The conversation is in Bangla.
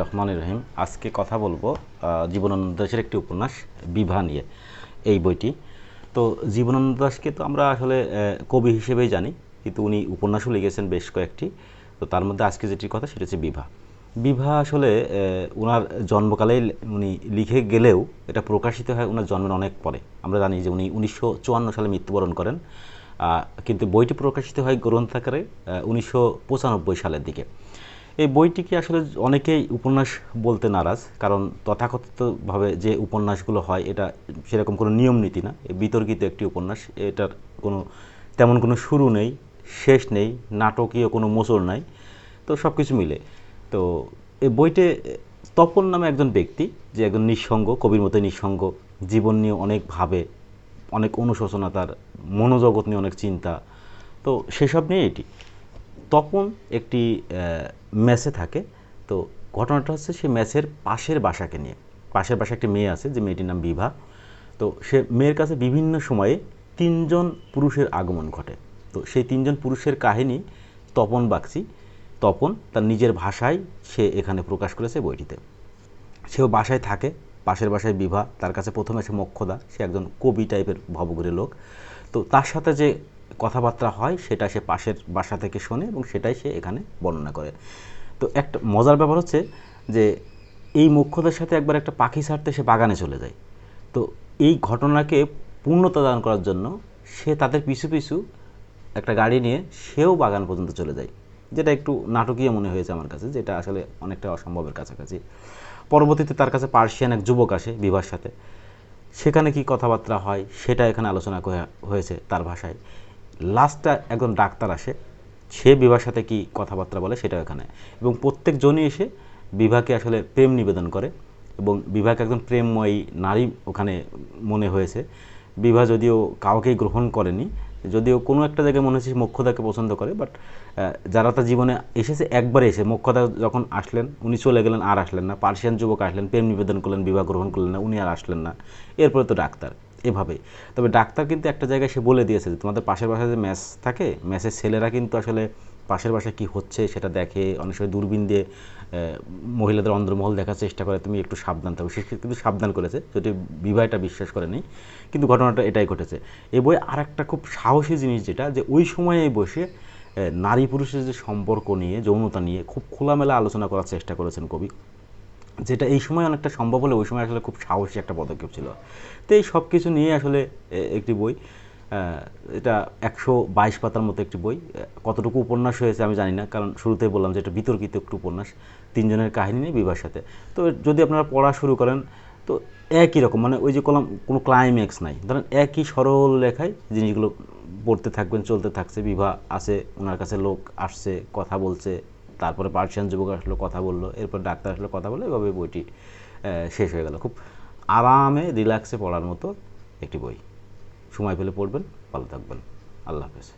রহমানির রহিম। আজকে কথা বলবো জীবনানন্দ দাশের একটি উপন্যাস বিভা নিয়ে। এই বইটি তো জীবনানন্দ দাশকে তো আমরা আসলে কবি হিসেবেই জানি, কিন্তু উনি উপন্যাসও লিখেছেন বেশ কয়েকটি। তো তার মধ্যে আজকে যেটি কথা সেটা হচ্ছে বিভা। বিভা আসলে ওনার জন্মকালেই উনি লিখে গেলেও এটা প্রকাশিত হয় ওনার জন্মের অনেক পরে। আমরা জানি যে উনি 1954 সালে মৃত্যুবরণ করেন, কিন্তু বইটি প্রকাশিত হয় গ্রন্থাকারে 1995 সালের দিকে। এই বইটিকে আসলে অনেকেই উপন্যাস বলতে নারাজ, কারণ তথাকথিতভাবে যে উপন্যাসগুলো হয় এটা সেরকম কোনো নিয়ম নীতি না, বিতর্কিত একটি উপন্যাস। এটার কোনো তেমন কোনো শুরু নেই, শেষ নেই, নাটকীয় কোনো মোচড় নাই, তো সব কিছু মিলে। তো এই বইতে তপন নামে একজন ব্যক্তি, যে একজন নিঃসঙ্গ, কবির মতো নিঃসঙ্গ, জীবন নিয়ে অনেক ভাবে, অনেক অনুশোচনা, তার মনোজগৎ নিয়ে অনেক চিন্তা, তো সেসব নিয়ে এটি। তপন একটি মেসে থাকে। তো ঘটনাটা হচ্ছে সে মেসের পাশের বাসাকে নিয়ে। পাশের বাসায় একটি মেয়ে আছে, যে মেয়েটির নাম বিভা। তো সে মেয়ের কাছে বিভিন্ন সময়ে তিনজন পুরুষের আগমন ঘটে। তো সেই তিনজন পুরুষের কাহিনী তপন বাগচি, তপন তার নিজের ভাষায় সে এখানে প্রকাশ করেছে বইটিতে। সেও বাসায় থাকে, পাশের বাসায় বিভা, তার কাছে প্রথমে সে মোক্ষদা, সে একজন কবি টাইপের ভবঘুরে লোক। তো তার সাথে যে কথাবার্তা হয় সেটা সে পাশের বাসা থেকে শোনে এবং সেটাই সে এখানে বর্ণনা করে। তো একটা মজার ব্যাপার হচ্ছে যে এই মোক্ষদার সাথে একবার একটা পাখি ছাড়তে সে বাগানে চলে যায়। তো এই ঘটনাকে পূর্ণতা দান করার জন্য সে তাদের পিছু পিছু একটা গাড়ি নিয়ে সেও বাগান পর্যন্ত চলে যায়, যেটা একটু নাটকীয় মনে হয়েছে আমার কাছে, যেটা আসলে অনেকটা অসম্ভবের কাছাকাছি। পরবর্তীতে তার কাছে পার্সিয়ান এক যুবক আসে বিভার সাথে, সেখানে কি কথাবার্তা হয় সেটা এখানে আলোচনা হয়েছে তার ভাষায়। লাস্টটা একজন ডাক্তার আসে, সে বিভার সাথে কি কথাবার্তা বলে সেটা এখানে। এবং প্রত্যেকজনই এসে বিভাকে আসলে প্রেম নিবেদন করে, এবং বিভাকে একজন প্রেমময়ী নারী ওখানে মনে হয়েছে। বিভা যদিও কাউকেই গ্রহণ করেনি, যদিও কোনো একটা জায়গায় মনে হচ্ছে মোক্ষদাকে পছন্দ করে, বাট যারা তার জীবনে এসেছে একবারে এসে, মোক্ষদা যখন আসলেন উনি চলে গেলেন, আর আসলেন না। পার্সিয়ান যুবক আসলেন, প্রেম নিবেদন করলেন, বিবাহ গ্রহণ করলেন না, উনি আর আসলেন না। এরপরে তো ডাক্তার, এভাবেই। তবে ডাক্তার কিন্তু একটা জায়গায় সে বলে দিয়েছে যে তোমাদের পাশের বাসায় যে ম্যাচ থাকে, ম্যাচের ছেলেরা কিন্তু আসলে পাশের বাসায় কী হচ্ছে সেটা দেখে, অনেক সময় দূরবীন দিয়ে মহিলাদের অন্দরমহল দেখার চেষ্টা করে, তুমি একটু সাবধান থাকো। সে কিন্তু সাবধান করেছে, যদি বিবাহ এটা বিশ্বাস করেনি, কিন্তু ঘটনাটা এটাই ঘটেছে। এই বই আর একটা খুব সাহসী জিনিস, যেটা যে ওই সময়ে বসে নারী পুরুষের যে সম্পর্ক নিয়ে, যৌনতা নিয়ে খুব খোলামেলা আলোচনা করার চেষ্টা করেছেন কবি, যেটা এই সময় অনেকটা সম্ভব হলে ওই সময় আসলে খুব সাহসী একটা পদক্ষেপ ছিল। তো এই সব কিছু নিয়ে আসলে একটি বই। এটা 122 পাতার মতো একটি বই। কতটুকু উপন্যাস হয়েছে আমি জানি না, কারণ শুরুতেই বললাম যে এটা বিতর্কিত একটু উপন্যাস, তিনজনের কাহিনী নিয়ে বিভার সাথে। তো যদি আপনারা পড়া শুরু করেন তো একই রকম, মানে ওই যে কোনো ক্লাইম্যাক্স নাই, ধরেন একই সরল লেখায় জিনিসগুলো পড়তে থাকবেন, চলতে থাকছে। বিভা আছে, ওনার কাছে লোক আসছে, কথা বলছে, তারপরে পার্সিয়ান যুবক আসলো, কথা বললো, এরপর ডাক্তার আসলো, কথা বললো, এভাবে বইটি শেষ হয়ে গেল। খুব আরামে রিল্যাক্সে পড়ার মতো একটি বই। সময় পেলে পড়বেন, ভালো থাকবেন। আল্লাহ হাফেজ।